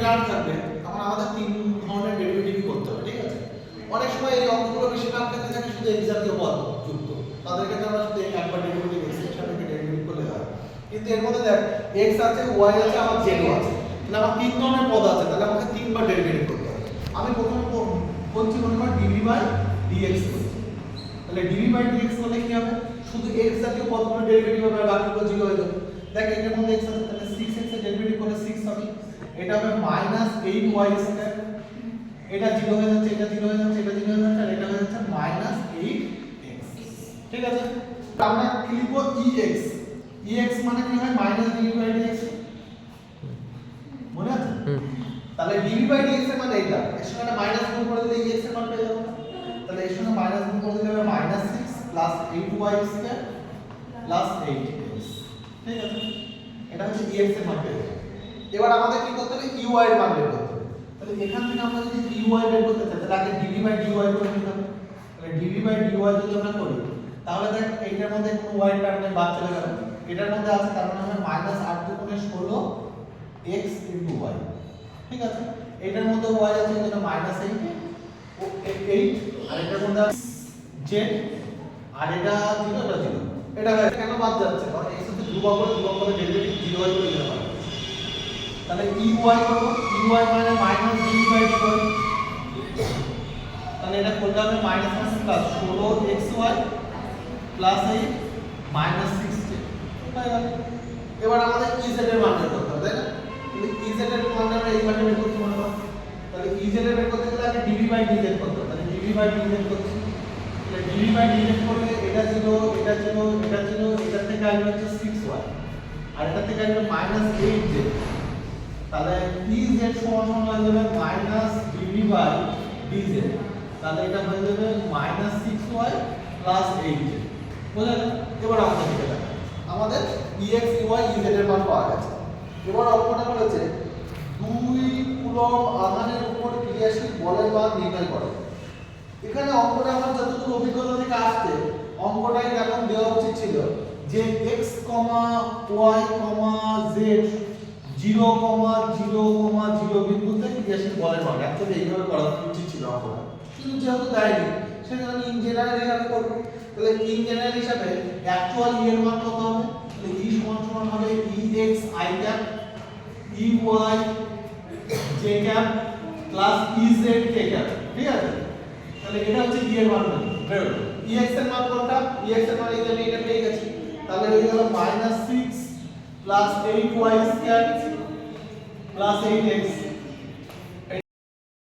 Graph থাকবে তখন আমাদের তিন ধরনের ডেরিভেটিভ করতে হবে, ঠিক আছে? অনেক সময় এই অঙ্কগুলো বেশি নাম থেকে থাকে শুধু x জাতীয় পদ যুক্ত, তাদের ক্ষেত্রে আমরা শুধু একবার ডেরিভেটিভ x এর সাপেক্ষে ডেরিভেটিভ করলে হয়। কিন্তু এর মধ্যে দেখ x আছে y আছে আবার z আছে, তাহলে আমার তিন ধরনের পদ আছে, তাহলে আমাকে তিনবার ডেরিভেটিভ করতে হবে। আমি প্রথমে করছি মনে কর dv/dx করছি, তাহলে dv/dx করলে কি হবে? শুধু x জাতীয় পদগুলো ডেরিভেটিভ হবে আর বাকিগুলো 0 হয়ে যাবে। দেখ এটার মধ্যে x আছে, তাহলে 6x এর ডেরিভেটিভ করলে 6 হবে, এটা হবে -8y², এটা 0 হয়ে যাচ্ছে, এটা 0 হয়ে যাচ্ছে, এটা 0 হয়ে যাচ্ছে, আর এটা হয়ে যাচ্ছে -8x। ঠিক আছে, আমরা কি লিখব? ex মানে কি হয়? -dv/dx, মনে আছে? তাহলে dv/dx এর মানে এটা, এর সঙ্গে মাইনাস গুণ করে দিলে ex এর মান পেয়ে যাবো। তাহলে এর সঙ্গে মাইনাস গুণ করে দিলে হবে -6 +8y² +8x। ঠিক আছে, এটা হচ্ছে ex এর মান পেয়ে যাবো। এবার আমাদের কি করতে হবে? ey এর মান বের করতে হবে। তাহলে এখান থেকে আমরা যদি ey বের করতে চাই তাহলে আগে dv/dy করে নিতে হবে। তাহলে dv/dy যদি আমরা করি তাহলে দেখ এইটার মধ্যে কোনো y টার্ম নেই, বাদ চলে গেল। এটার মধ্যে আছে, তার মানে হবে -8 × 16 x * y। ঠিক আছে, এটার মধ্যে y আছে এজন্য -8 ও 8, আর এটার মধ্যে z, আর এটা 0, এটা 0। এটা কেন বাদ যাচ্ছে? কারণ x হচ্ছে ধ্রুবক করে ডেরিভেটিভ 0 হয় করে দিতে পারে। তাহলে ey করব, ey মানে -dv/dy, তাহলে এটা করলে হবে -16xy +8 -6z। এবার আমাদের ez এর মান বের করতে হবে, তাই না? তাহলে ez এর মান আমরা এইভাবে বের করতে পারবো। তাহলে ez এর বের করতে গেলে আগে dv/dz করতে হবে। তাহলে dv/dz করছি, তাহলে dv/dz করলে এটা 0, এটা 0, এটা 0, এটা থেকে আসবে হচ্ছে 6y, আর এটা থেকে আসবে -8z। তাহলে ez সমান হয়ে যাবে -dv/dz, তাহলে এটা হয়ে যাবে -6y +8z। বুঝা গেল? এবার আমাদের দিকে দেখো, আমাদের ex ey ez এর মান পাওয়া গেছে। এবার অঙ্কটা বলেছে 2 কুলম্ব আধানের উপর ক্রিয়াশীল বলের মান নির্ণয় করো। এখানে অঙ্কটা আমার যতটুকু অভিজ্ঞতা থেকে আসছে, অঙ্কটাই এরকম দেওয়া উচিত ছিল যে x, y, z 0,0,0 বিন্দুতে ক্রিয়াশীল বলের মান। অ্যাকচুয়ালি এইভাবে করা উচিত ছিল অঙ্কটা, কিন্তু যেহেতু দেয়নি সেজন্য আমি ইন জেনারেল হিসাবে করব। তাহলে ইন জেনারেল হিসাবে অ্যাকচুয়াল ই এর মান কত হবে? তাহলে ই সমান হবে ex i cap ey j cap ez k cap. ঠিক আছে, তাহলে এটা হচ্ছে ই এর মান বের হলো। ex এর মান কোনটা? ex এর মান এই যে আমি এটা পেয়ে গেছি, তাহলে হয়ে গেল -6 + 8y² + 8x।